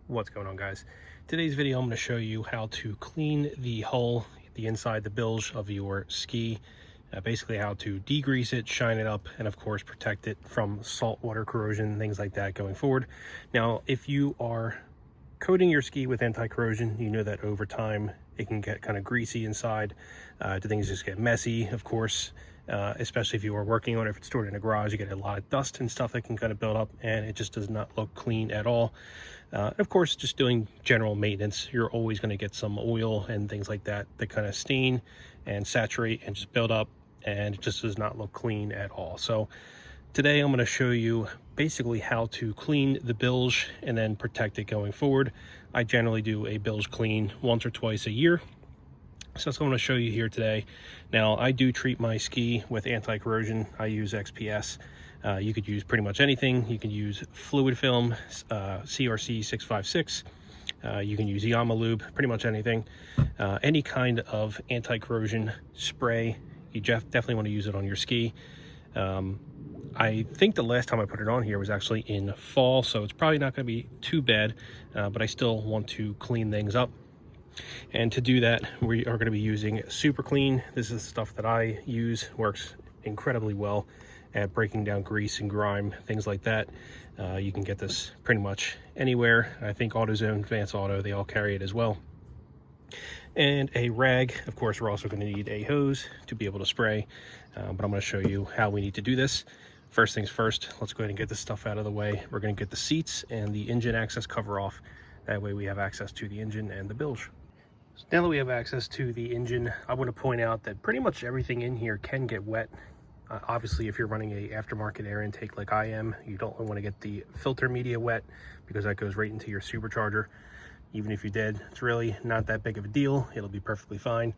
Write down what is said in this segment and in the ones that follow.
What's going on, guys? Today's video I'm going to show you how to clean the hull, the inside, the bilge of your ski. Basically how to degrease it, shine it up, and of course protect it from saltwater corrosion, things like that going forward. Now, if you are coating your ski with anti-corrosion, you know that over time it can get kind of greasy inside. Things just get messy, of course, especially if you are working on it. If it's stored in a garage, you get a lot of dust and stuff that can kind of build up, and it just does not look clean at all. Of course, just doing general maintenance, you're always going to get some oil and things like that that kind of stain and saturate and just build up, and it just does not look clean at all. So today I'm going to show you basically how to clean the bilge and then protect it going forward. I generally do a bilge clean once or twice a year, so that's what I'm going to show you here today. Now, I do treat my ski with anti-corrosion. I use XPS. You could use pretty much anything. You can use fluid film, CRC 656. You can use Yama lube, pretty much anything. Any kind of anti-corrosion spray, you definitely want to use it on your ski. I think the last time I put it on here was actually in fall, so it's probably not going to be too bad, but I still want to clean things up. And to do that, we are going to be using Super Clean. This is the stuff that I use, works incredibly well at breaking down grease and grime, things like that. You can get this pretty much anywhere. I think AutoZone, Advanced Auto, they all carry it as well. And a rag. Of course, we're also going to need a hose to be able to spray, but I'm going to show you how we need to do this. First things first, let's go ahead and get this stuff out of the way. We're going to get the seats and the engine access cover off. That way we have access to the engine and the bilge. So now that we have access to the engine, I want to point out that pretty much everything in here can get wet. Obviously, if you're running a aftermarket air intake like I am, you don't want to get the filter media wet because that goes right into your supercharger. Even if you did, it's really not that big of a deal. It'll be perfectly fine.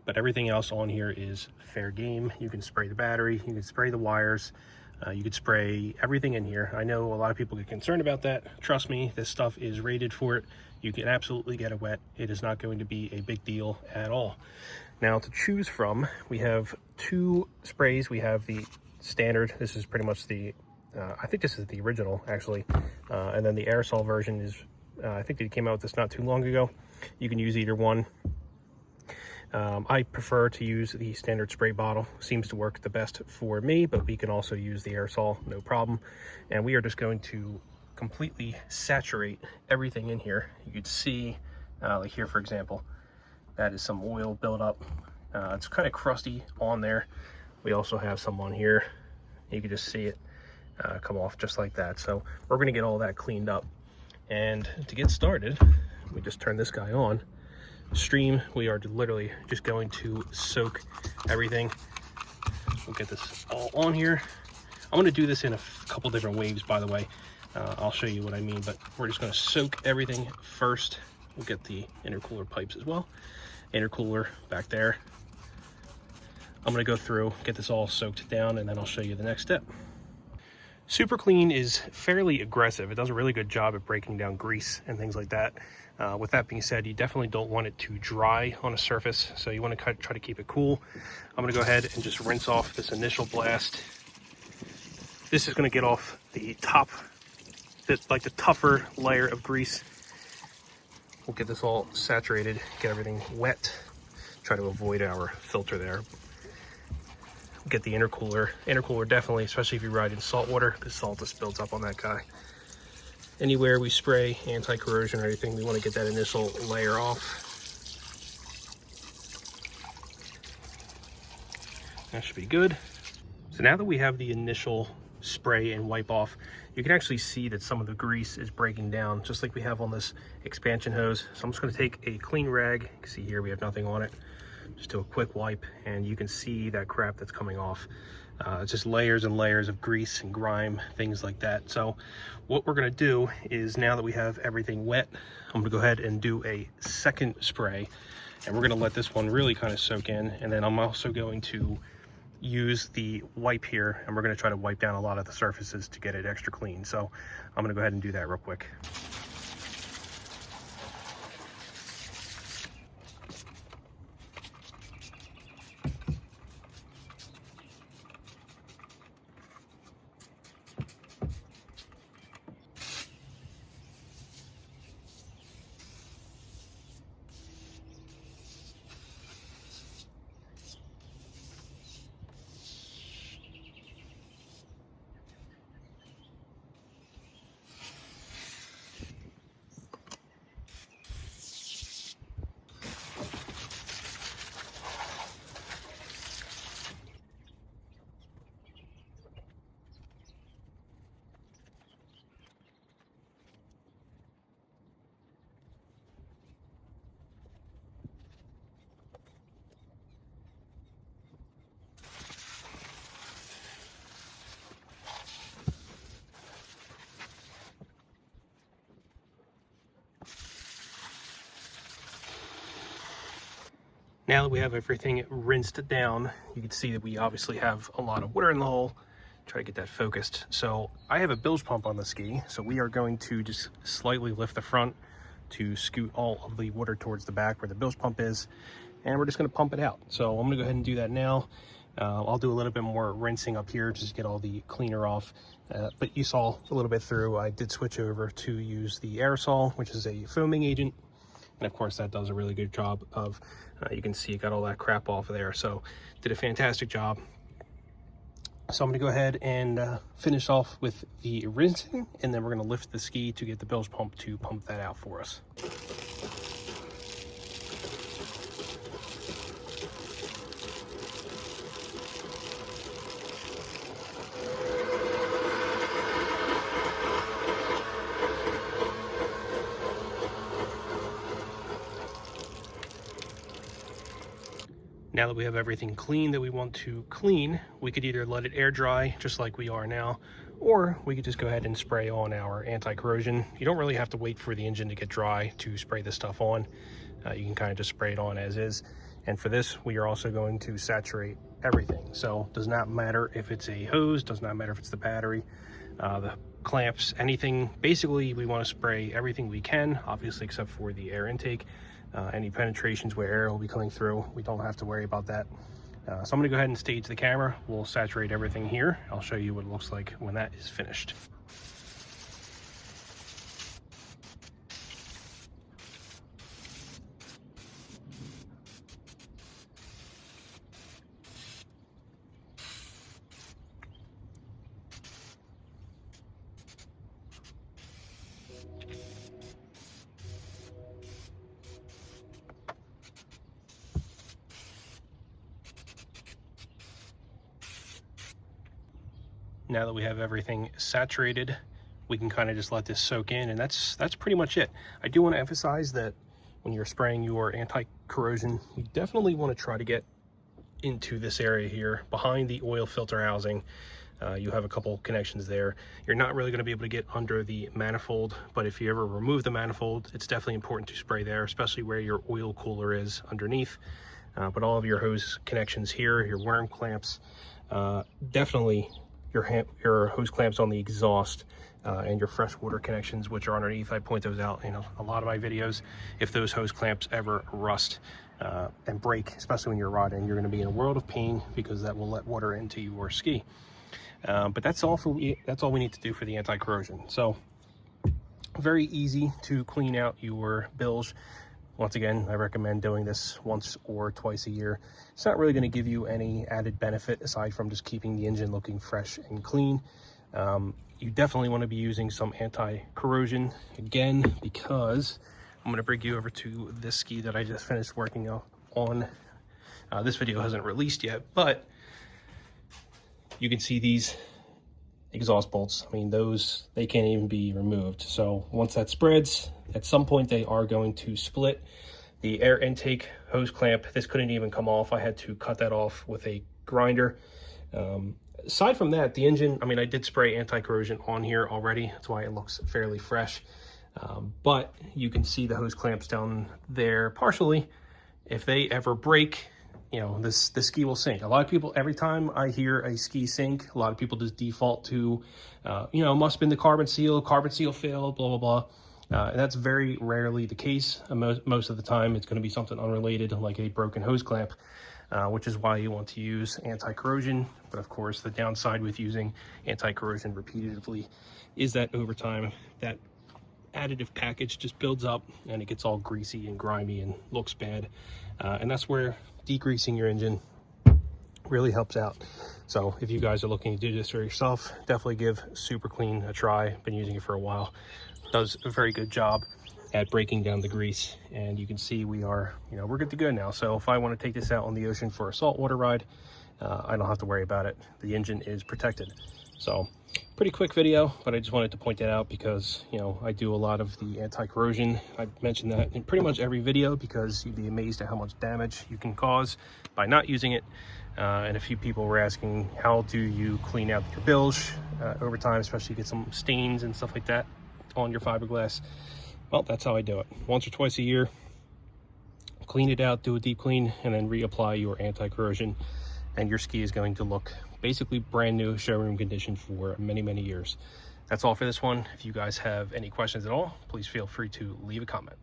But everything else on here is fair game. You can spray the battery, you can spray the wires, you could spray everything in here. I know a lot of people get concerned about that. Trust me, this stuff is rated for it. You can absolutely get it wet. It is not going to be a big deal at all. Now, to choose from, we have two sprays. We have the standard. This is pretty much the, I think this is the original, actually. And then the aerosol version is, I think they came out with this not too long ago. You can use either one. I prefer to use the standard spray bottle. Seems to work the best for me, but we can also use the aerosol, no problem. And we are just going to completely saturate everything in here. You could see, like here, for example, that is some oil buildup. It's kind of crusty on there. We also have some on here. You can just see it come off just like that. So we're going to get all that cleaned up. And to get started, we just turn this guy on. Stream, we are literally just going to soak everything. We'll get this all on here. I'm going to do this in a couple different waves, by the way. I'll show you what I mean, but we're just going to soak everything first. We'll get the intercooler pipes as well. Intercooler back there. I'm going to go through, get this all soaked down, and then I'll show you the next step. Super Clean is fairly aggressive. It does a really good job at breaking down grease and things like that. With that being said, you definitely don't want it to dry on a surface, so you want to try to keep it cool. I'm going to go ahead and just rinse off this initial blast. This is going to get off the top, like the tougher layer of grease. We'll get this all saturated, get everything wet, try to avoid our filter there. Get the intercooler. Intercooler definitely, especially if you ride in salt water, because salt just builds up on that guy. Anywhere we spray anti-corrosion or anything, we want to get that initial layer off. That should be good. So now that we have the initial spray and wipe off, you can actually see that some of the grease is breaking down, just like we have on this expansion hose. So I'm just going to take a clean rag. You can see here we have nothing on it. Just do a quick wipe, and you can see that crap that's coming off. It's just layers and layers of grease and grime, things like that. So what we're going to do is, now that we have everything wet, I'm going to go ahead and do a second spray, and we're going to let this one really kind of soak in. And then I'm also going to use the wipe here, and we're going to try to wipe down a lot of the surfaces to get it extra clean. So I'm going to go ahead and do that real quick. Now that we have everything rinsed down, you can see that we obviously have a lot of water in the hole. Try to get that focused. So I have a bilge pump on the ski, so we are going to just slightly lift the front to scoot all of the water towards the back where the bilge pump is, and we're just going to pump it out. So I'm going to go ahead and do that now. I'll do a little bit more rinsing up here just to get all the cleaner off, but you saw a little bit through. I did switch over to use the aerosol, which is a foaming agent, and of course that does a really good job of, you can see it got all that crap off of there, so did a fantastic job. So I'm going to go ahead and finish off with the rinsing, and then we're going to lift the ski to get the bilge pump to pump that out for us. Now that we have everything clean that we want to clean, we could either let it air dry just like we are now, or we could just go ahead and spray on our anti-corrosion. You don't really have to wait for the engine to get dry to spray this stuff on. You can kind of just spray it on as is. And for this, we are also going to saturate everything. So it does not matter if it's a hose, does not matter if it's the battery, the clamps, anything. Basically, we want to spray everything we can, obviously except for the air intake. Any penetrations where air will be coming through, we don't have to worry about that. So I'm going to go ahead and stage the camera. We'll saturate everything here. I'll show you what it looks like when that is finished. Now that we have everything saturated, we can kind of just let this soak in, and that's pretty much it. I do want to emphasize that when you're spraying your anti-corrosion, you definitely want to try to get into this area here behind the oil filter housing. You have a couple connections there. You're not really going to be able to get under the manifold, but if you ever remove the manifold, it's definitely important to spray there, especially where your oil cooler is underneath. But all of your hose connections here, your worm clamps, definitely your hose clamps on the exhaust, and your freshwater connections, which are underneath. I point those out in a lot of my videos. If those hose clamps ever rust and break, especially when you're riding, you're going to be in a world of pain because that will let water into your ski. But that's all we need to do for the anti-corrosion. So very easy to clean out your bilge. Once again, I recommend doing this once or twice a year. It's not really going to give you any added benefit aside from just keeping the engine looking fresh and clean. You definitely want to be using some anti-corrosion again, because I'm going to bring you over to this ski that I just finished working on. This video hasn't released yet, but you can see these exhaust bolts. I mean, they can't even be removed. So once that spreads, at some point they are going to split. The air intake hose clamp, this couldn't even come off. I had to cut that off with a grinder. Aside from that, the engine, I mean, I did spray anti-corrosion on here already. That's why it looks fairly fresh. But you can see the hose clamps down there partially. If they ever break, the ski will sink. A lot of people, every time I hear a ski sink, a lot of people just default to, must have been the carbon seal failed, blah, blah, blah. And that's very rarely the case. Most of the time, it's going to be something unrelated, like a broken hose clamp, which is why you want to use anti-corrosion. But of course, the downside with using anti-corrosion repeatedly is that over time, that additive package just builds up and it gets all greasy and grimy and looks bad. And that's where degreasing your engine really helps out. So if you guys are looking to do this for yourself, definitely give Super Clean a try. Been using it for a while. Does a very good job at breaking down the grease, and you can see we're good to go now. So if I want to take this out on the ocean for a saltwater ride, I don't have to worry about it. The engine is protected. So pretty quick video, but I just wanted to point that out because I do a lot of the anti-corrosion. I mentioned that in pretty much every video because you'd be amazed at how much damage you can cause by not using it. And a few people were asking, how do you clean out your bilge over time, especially get some stains and stuff like that on your fiberglass? Well, that's how I do it. Once or twice a year, clean it out, do a deep clean, and then reapply your anti-corrosion, and your ski is going to look basically brand new, showroom condition for many, many years. That's all for this one. If you guys have any questions at all, please feel free to leave a comment.